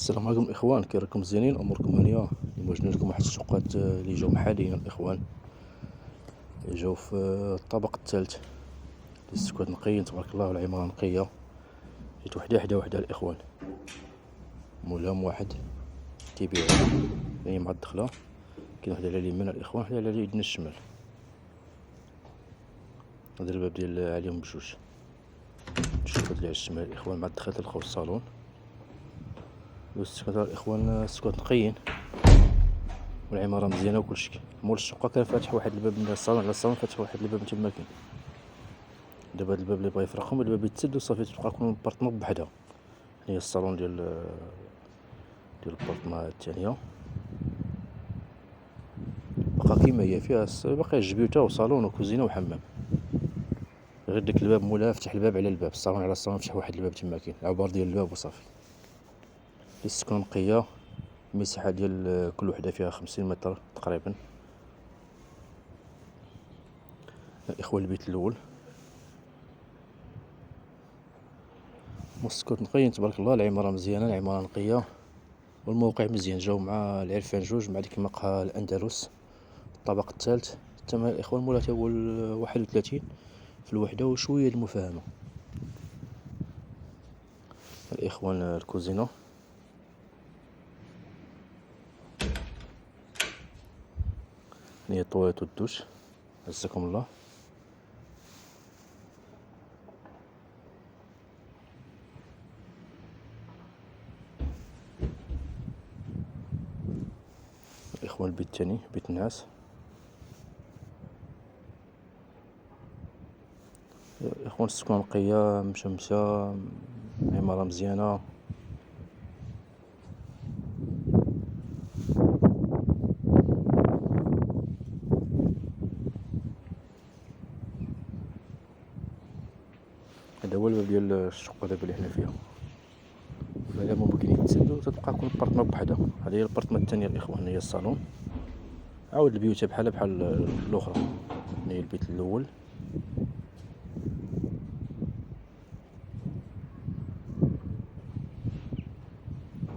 السلام عليكم الاخوان، كي راكم مزيانين؟ اموركم هانيه؟ اليوم جبنا لكم واحد الشقات اللي جاو محليا الاخوان، جاو في الطابق الثالث. السكوات نقيين تبارك الله والعماره نقيه، جيت وحده حدا وحده الاخوان. مولاهم واحد تيبيعو يعني مع الدخله، كاين وحده على اليمين الاخوان، وحده على يدنا الشمال. هذا الباب ديال عليهم بجوج. نشوف هاد اللي على الشمال الاخوان مع الدخله تلقاو الصالون. السكوات الاخوان السكوات نقيين والعماره مزيانه وكلشي. مول الشقه كان فاتح واحد الباب من الصالون على الصالون، فاتح واحد الباب تما كاين. دابا هاد الباب اللي بغا يفرقهم، هاد الباب يتسد وصافي تبقى كل بارطمون بوحدها. هي الصالون ديال البارطمه الثانيه بقى كيما هي، فيها باقي جبيوته وصالون وكوزينه وحمام. غير داك الباب مولاها فتح الباب على الباب، الصالون على الصالون فتح واحد الباب تما كاين، العبار ديال الباب وصافي. السكنه نقيه، المساحه ديال كل وحده فيها 50 متر تقريبا. الاخوان البيت الاول السكوت نقيين تبارك الله، العماره مزيانه، العماره نقيه والموقع مزيان. جاو مع العرفان جوج مع ديك المقهى الاندلس الطابق الثالث. الثمن الاخوان مولاته هو 31 في الوحده وشويه المفاهمه. الاخوان الكوزينه، هي الطواليت والدوش، عزكم الله. الاخوان البيت الثاني بيت الناس. الاخوان السكنه نقيه مشمشه، عماره مزيانه. هذا هو الباب ديال الشقه دابا اللي حنا فيها. بلا ممكن يتسدوا وتبقى كل بارطمه بوحدها. هذه هي البارطمه الثانيه الاخوان، هي الصالون. عاود البيوت بحال الاخرى. هي البيت الاول.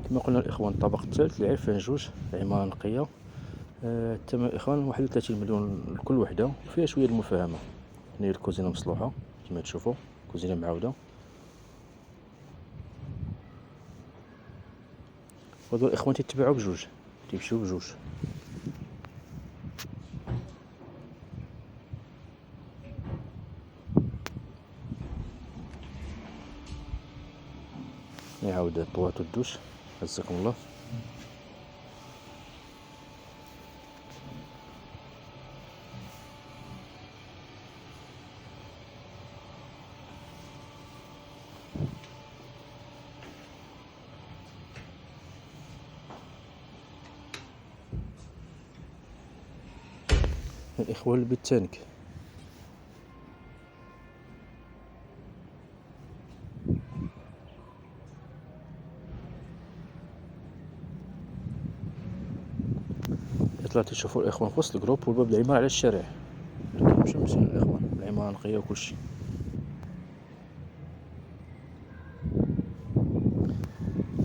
كما قلنا الاخوان الطابق الثالث، العرفان جوج، العماره نقيه. الثمن الاخوان 31 مليون لكل وحده، وفيها شويه المفاهمه. هي الكوزينه مصلوحه كما تشوفوا، كوزينه معاوده. وهادو الاخوان تيتباعوا بجوج، تيمشيو بجوج. يعاود الطوات والدوش، عزكم الله. الاخوان البيت التانك، طلعتو تشوفوا الاخوان في وسط الجروب، والباب العماره على الشارع. كيمشيو مزيان الاخوان، العماره نقيه وكلشي.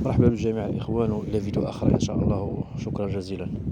مرحبا بالجميع الاخوان، والى فيديو اخر ان شاء الله، وشكرا جزيلا.